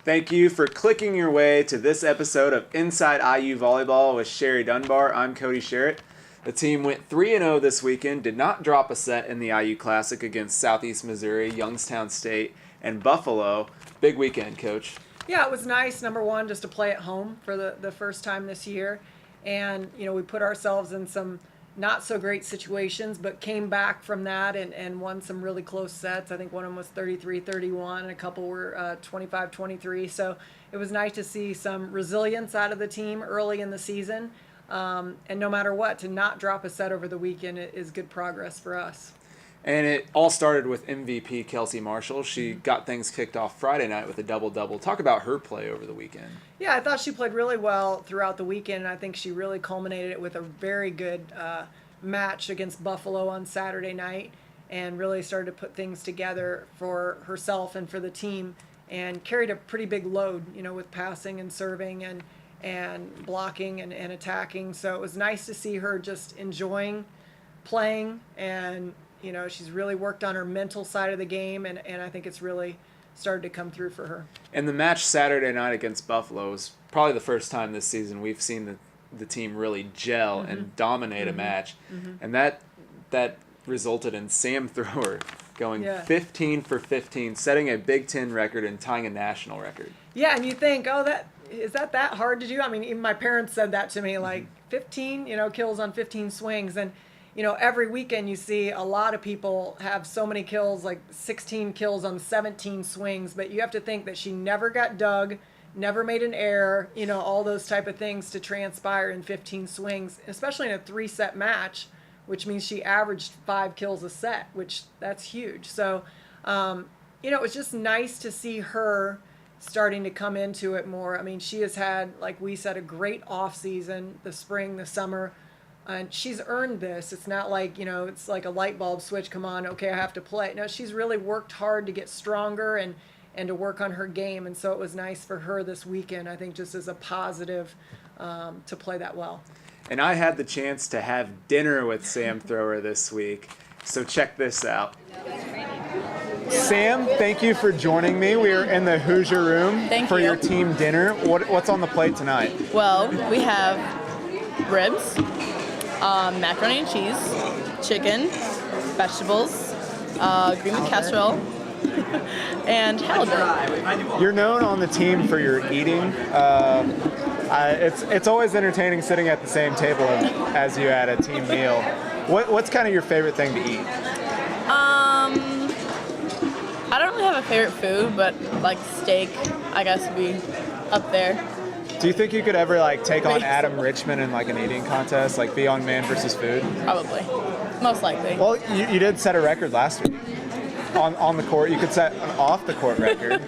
Thank you for clicking your way to this episode of Inside IU Volleyball with Sherry Dunbar. I'm Cody Sherritt. The team went 3-0 this weekend, did not drop a set in the IU Classic against Southeast Missouri, Youngstown State, and Buffalo. Big weekend, Coach. Yeah, it was nice, number one, just to play at home for the first time this year. And, we put ourselves in some not so great situations, but came back from that and won some really close sets. I think one of them was 33-31 and a couple were 25-23. So it was nice to see some resilience out of the team early in the season. And no matter what, to not drop a set over the weekend is good progress for us. And it all started with MVP Kelsey Marshall. She got things kicked off Friday night with a double-double. Talk about her play over the weekend. Yeah, I thought she played really well throughout the weekend, and I think she really culminated it with a very good match against Buffalo on Saturday night and really started to put things together for herself and for the team and carried a pretty big load, with passing and serving and blocking and attacking. So it was nice to see her just enjoying playing and she's really worked on her mental side of the game, and I think it's really started to come through for her. And the match Saturday night against Buffalo was probably the first time this season we've seen the team really gel and dominate a match. And that resulted in Sam Thrower going 15 for 15, setting a Big Ten record and tying a national record. Yeah, and you think, is that hard to do? I mean, even my parents said that to me, like 15, kills on 15 swings. And every weekend you see a lot of people have so many kills, like 16 kills on 17 swings, but you have to think that she never got dug, never made an error, all those type of things to transpire in 15 swings, especially in a 3-set match, which means she averaged 5 kills a set, which that's huge. So, it was just nice to see her starting to come into it more. I mean, she has had, like we said, a great off season, the spring, the summer. And she's earned this. It's not like, it's like a light bulb switch, come on, okay, I have to play. No, she's really worked hard to get stronger and to work on her game. And so it was nice for her this weekend, I think, just as a positive to play that well. And I had the chance to have dinner with Sam Thrower this week. So check this out. Sam, thank you for joining me. We are in the Hoosier room for your team dinner. What's on the plate tonight? Well, we have ribs, macaroni and cheese, chicken, vegetables, green bean casserole, and halibut. You're known on the team for your eating. It's always entertaining sitting at the same table as you at a team meal. What's kind of your favorite thing to eat? I don't really have a favorite food, but like steak, I guess, would be up there. Do you think you could ever take on Adam Richmond in an eating contest, be on Man versus Food? Probably, most likely. Well, you did set a record last week on the court. You could set an off the court record.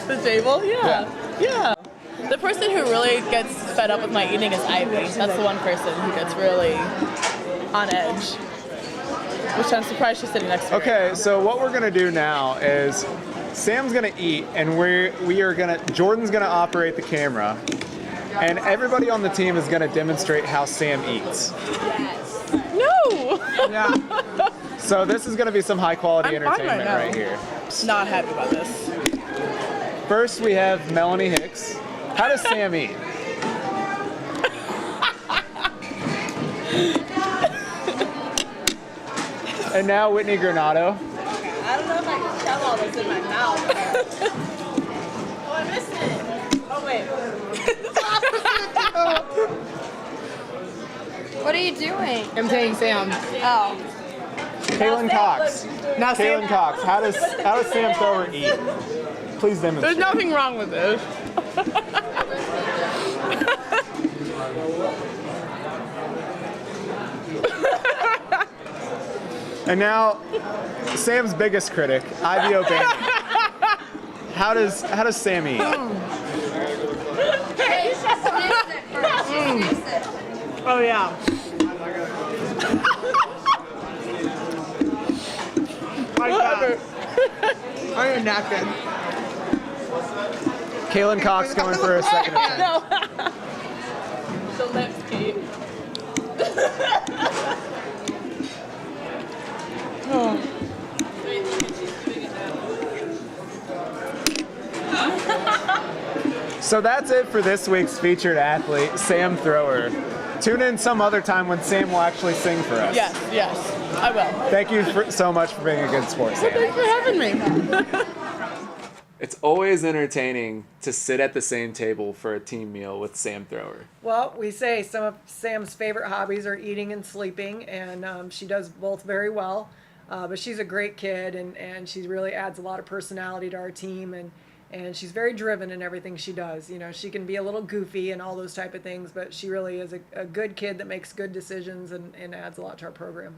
The table, yeah. The person who really gets fed up with my eating is Ivy. That's the one person who gets really on edge, which I'm surprised she's sitting next to me. Okay, so what we're gonna do now is Sam's gonna eat, and Jordan's gonna operate the camera, and everybody on the team is gonna demonstrate how Sam eats. No. Yeah. So this is gonna be some high quality entertainment right here. Not happy about this. First we have Melanie Hicks. How does Sam eat? And now Whitney Granado. I don't know if I can shove all this in my mouth. Oh, I missed it. Oh, wait. What are you doing? I'm saying Sam. Oh. Kaylin Cox. Now Kaylin Cox. How does Sam Thrower eat? Please demonstrate. There's nothing wrong with this. And now, Sam's biggest critic, Ivy O'Bannon. How does Sam eat? Oh yeah. My God. I need a napkin. Kaylin Cox going for a second attempt. The lips, Kate. Oh. So that's it for this week's featured athlete, Sam Thrower. Tune in some other time when Sam will actually sing for us. Yes, I will. Thank you so much for being a good sport, Sam. Thanks for having me. It's always entertaining to sit at the same table for a team meal with Sam Thrower. Well, we say some of Sam's favorite hobbies are eating and sleeping, and she does both very well. But she's a great kid, and she really adds a lot of personality to our team, and she's very driven in everything she does. You know, she can be a little goofy and all those type of things, but she really is a good kid that makes good decisions and adds a lot to our program.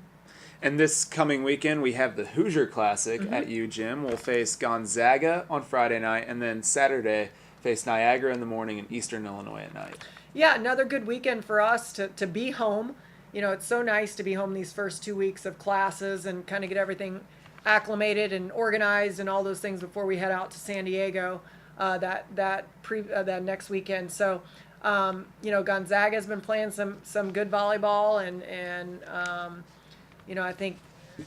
And this coming weekend, we have the Hoosier Classic at U Gym. We'll face Gonzaga on Friday night, and then Saturday face Niagara in the morning and Eastern Illinois at night. Yeah, another good weekend for us to be home. You know, it's so nice to be home these first 2 weeks of classes and kind of get everything acclimated and organized and all those things before we head out to San Diego that next weekend. So, you know, Gonzaga has been playing some good volleyball and you know, I think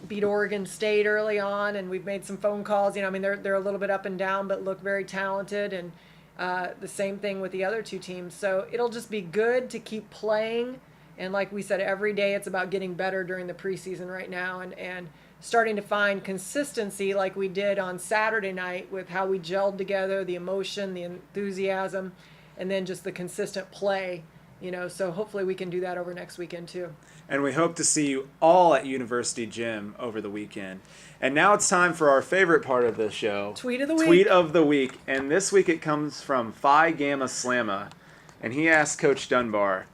beat Oregon State early on, and we've made some phone calls. You know, I mean, they're a little bit up and down, but look very talented, and the same thing with the other two teams. So it'll just be good to keep playing. And like we said, every day it's about getting better during the preseason right now and starting to find consistency like we did on Saturday night with how we gelled together, the emotion, the enthusiasm, and then just the consistent play, you know. So hopefully we can do that over next weekend too. And we hope to see you all at University Gym over the weekend. And now it's time for our favorite part of the show. Tweet of the week. Tweet of the week. And this week it comes from Phi Gamma Slamma. And he asked Coach Dunbar,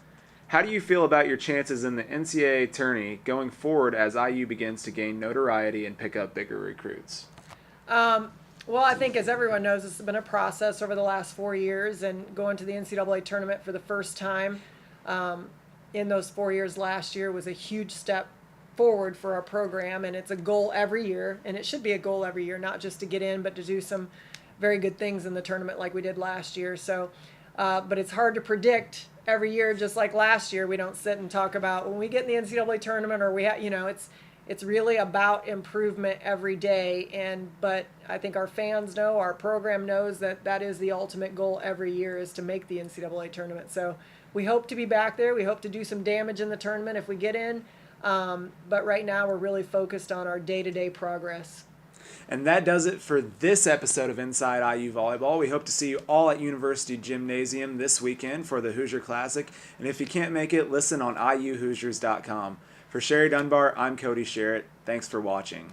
how do you feel about your chances in the NCAA tourney going forward as IU begins to gain notoriety and pick up bigger recruits? Well, I think as everyone knows, it's been a process over the last 4 years, and going to the NCAA tournament for the first time in those 4 years last year was a huge step forward for our program, and it's a goal every year, and it should be a goal every year, not just to get in, but to do some very good things in the tournament like we did last year. So, but it's hard to predict every year, just like last year. We don't sit and talk about when we get in the NCAA tournament, or you know, it's really about improvement every day. But I think our fans know, our program knows that is the ultimate goal every year, is to make the NCAA tournament. So we hope to be back there. We hope to do some damage in the tournament if we get in. But right now we're really focused on our day-to-day progress. And that does it for this episode of Inside IU Volleyball. We hope to see you all at University Gymnasium this weekend for the Hoosier Classic. And if you can't make it, listen on iuhoosiers.com. For Sherry Dunbar, I'm Cody Sherritt. Thanks for watching.